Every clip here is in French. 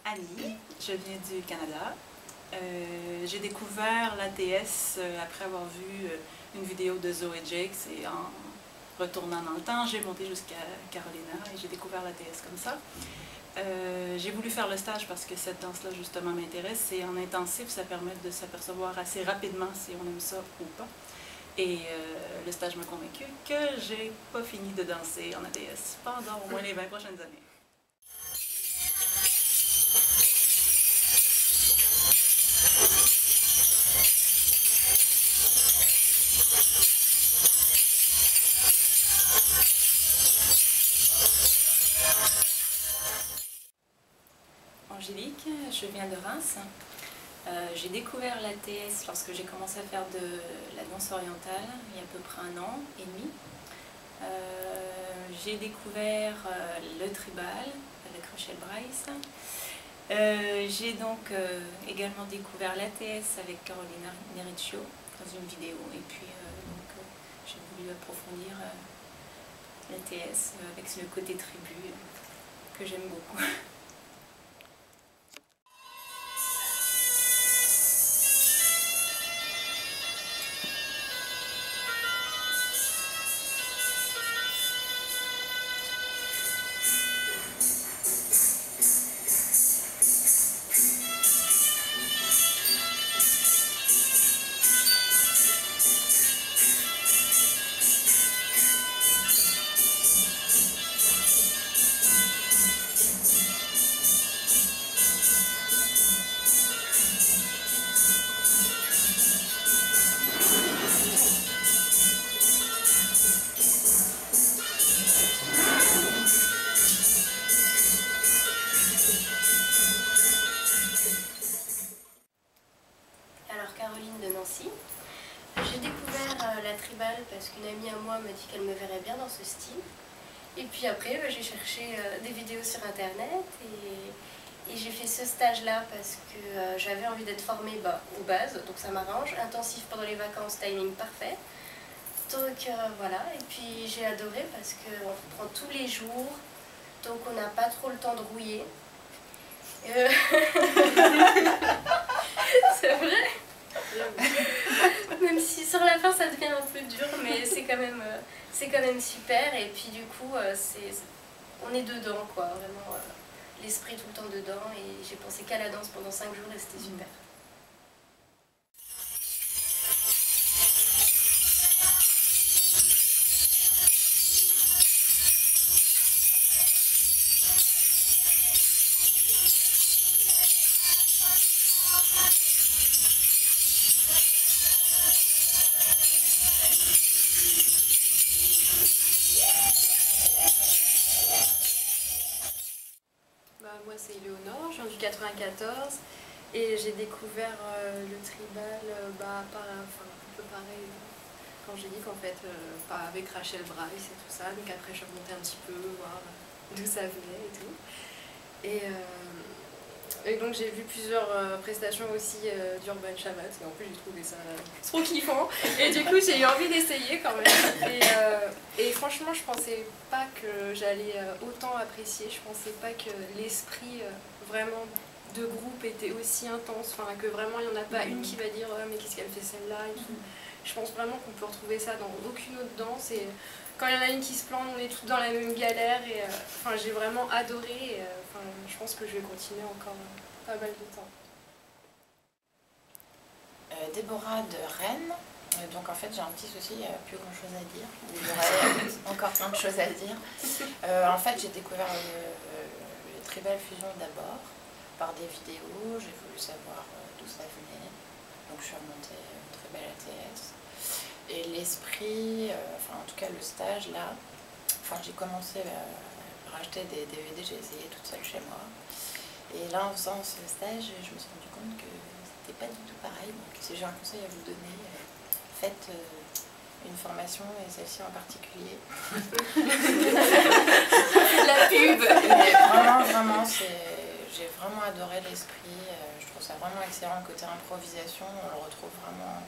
Annie, je viens du Canada. J'ai découvert l'ATS après avoir vu une vidéo de Zoé Jakes et en retournant dans le temps, j'ai monté jusqu'à Carolina et j'ai découvert l'ATS comme ça. J'ai voulu faire le stage parce que cette danse-là justement m'intéresse. C'est en intensif, ça permet de s'apercevoir assez rapidement si on aime ça ou pas. Et le stage m'a convaincu que j'ai pas fini de danser en ATS pendant au moins les 20 prochaines années. Angélique, je viens de Reims. J'ai découvert l'ATS lorsque j'ai commencé à faire de la danse orientale, il y a à peu près 1 an et demi. J'ai découvert le tribal avec Rachel Bryce. J'ai donc également découvert l'ATS avec Carolina Nericcio dans une vidéo. Et puis j'ai voulu approfondir l'ATS avec le côté tribu que j'aime beaucoup. Alors Caroline de Nancy. J'ai découvert la tribale parce qu'une amie à moi m'a dit qu'elle me verrait bien dans ce style. Et puis après, j'ai cherché des vidéos sur internet et j'ai fait ce stage-là parce que j'avais envie d'être formée aux bases, donc ça m'arrange. Intensif pendant les vacances, timing parfait. Donc voilà, et puis j'ai adoré parce qu'on reprend tous les jours, donc on n'a pas trop le temps de rouiller. C'est vrai. Même si sur la fin ça devient un peu dur, mais c'est quand même super. Et puis du coup, on est dedans, quoi, vraiment l'esprit tout le temps dedans. Et j'ai pensé qu'à la danse pendant 5 jours et c'était super. Moi c'est Léonore, je viens du 94 et j'ai découvert le tribal un peu pareil qu'Angélique en fait, avec Rachel Bryce et tout ça. Donc après je suis remontée un petit peu voir d'où ça venait et tout. Et donc j'ai vu plusieurs prestations aussi d'Urban Shabbat et en plus j'ai trouvé ça trop kiffant et du coup j'ai eu envie d'essayer quand même et franchement je pensais pas que j'allais autant apprécier, je pensais pas que l'esprit vraiment de groupe était aussi intense, enfin que vraiment il n'y en a pas une qui va dire mais qu'est-ce qu'elle fait celle-là et tout. Je pense vraiment qu'on peut retrouver ça dans aucune autre danse et quand il y en a une qui se plante, on est toutes dans la même galère et j'ai vraiment adoré et je pense que je vais continuer encore pas mal de temps. Déborah de Rennes, donc en fait j'ai un petit souci, il n'y a plus grand chose à dire, il y aurait encore plein de choses à dire. En fait j'ai découvert le tribal fusion d'abord par des vidéos, j'ai voulu savoir d'où ça venait, donc je suis remontée au tribal ATS. Et l'esprit, en tout cas le stage là, j'ai commencé par acheter des DVD, j'ai essayé toute seule chez moi. Et là en faisant ce stage, je me suis rendu compte que c'était pas du tout pareil. Donc si j'ai un conseil à vous donner, faites une formation et celle-ci en particulier. La pub. Vraiment, j'ai vraiment adoré l'esprit. Je trouve ça vraiment excellent. Le côté improvisation, on le retrouve vraiment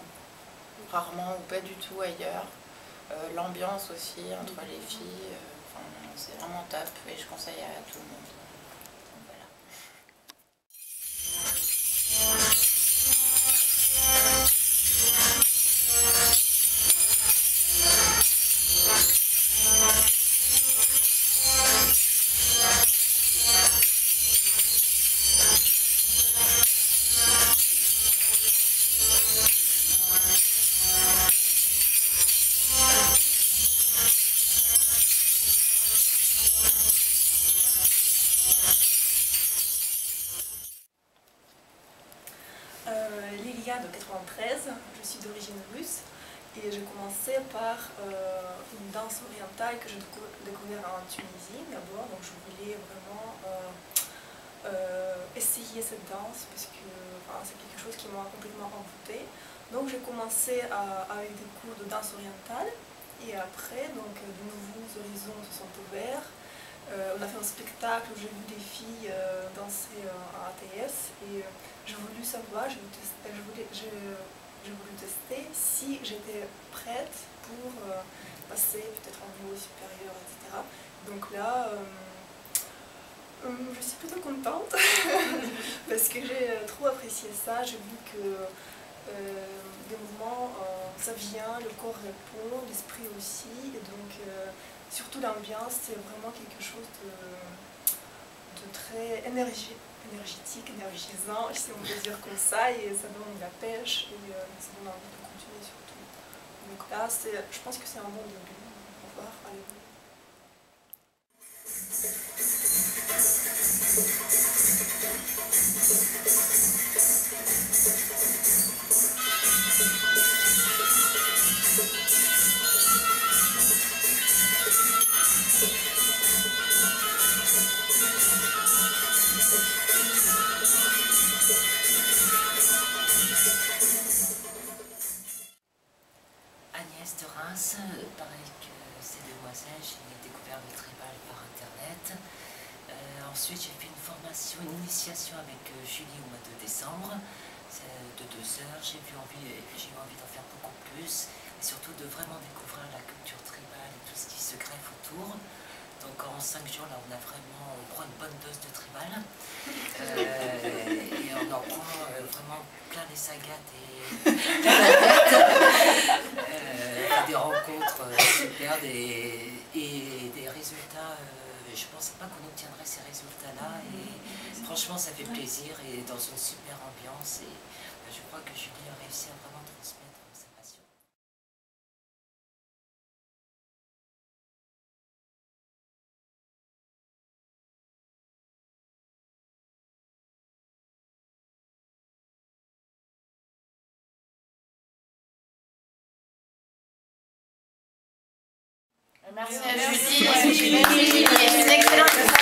rarement ou pas du tout ailleurs. L'ambiance aussi entre les filles, c'est vraiment top et je conseille à tout le monde. originaire de 93, je suis d'origine russe et j'ai commencé par une danse orientale que j'ai découvert en Tunisie d'abord. Donc je voulais vraiment essayer cette danse parce que c'est quelque chose qui m'a complètement envoûtée. Donc j'ai commencé avec des cours de danse orientale et après donc, de nouveaux horizons se sont ouverts. On a fait un spectacle où j'ai vu des filles danser en ATS et j'ai voulu savoir, j'ai voulu tester si j'étais prête pour passer peut-être en niveau supérieur, etc. Donc là, je suis plutôt contente parce que j'ai trop apprécié ça. J'ai vu que des mouvements, ça vient, le corps répond, l'esprit aussi, et donc surtout l'ambiance, c'est vraiment quelque chose de très énergétique, énergisant, si on peut dire comme ça, et ça donne la pêche et ça donne envie de continuer surtout. Donc là, je pense que c'est un bon début. Au revoir, allez. Agnès de Reims, pareil que ces demoiselles, j'ai découvert le tribal par internet. Ensuite j'ai fait une formation, une initiation avec Julie au mois de décembre, de 2 heures. J'ai eu envie d'en faire beaucoup plus, et surtout de vraiment découvrir la culture tribale et tout ce qui se greffe autour. Donc en 5 jours là on prend une bonne dose de tribal et on en prend vraiment plein les agates et des rencontres super et des résultats. Je ne pensais pas qu'on obtiendrait ces résultats-là et franchement ça fait plaisir et dans une super ambiance et je crois que Julie a réussi à vraiment transmettre sa passion. Merci à Julie. Julie est une excellente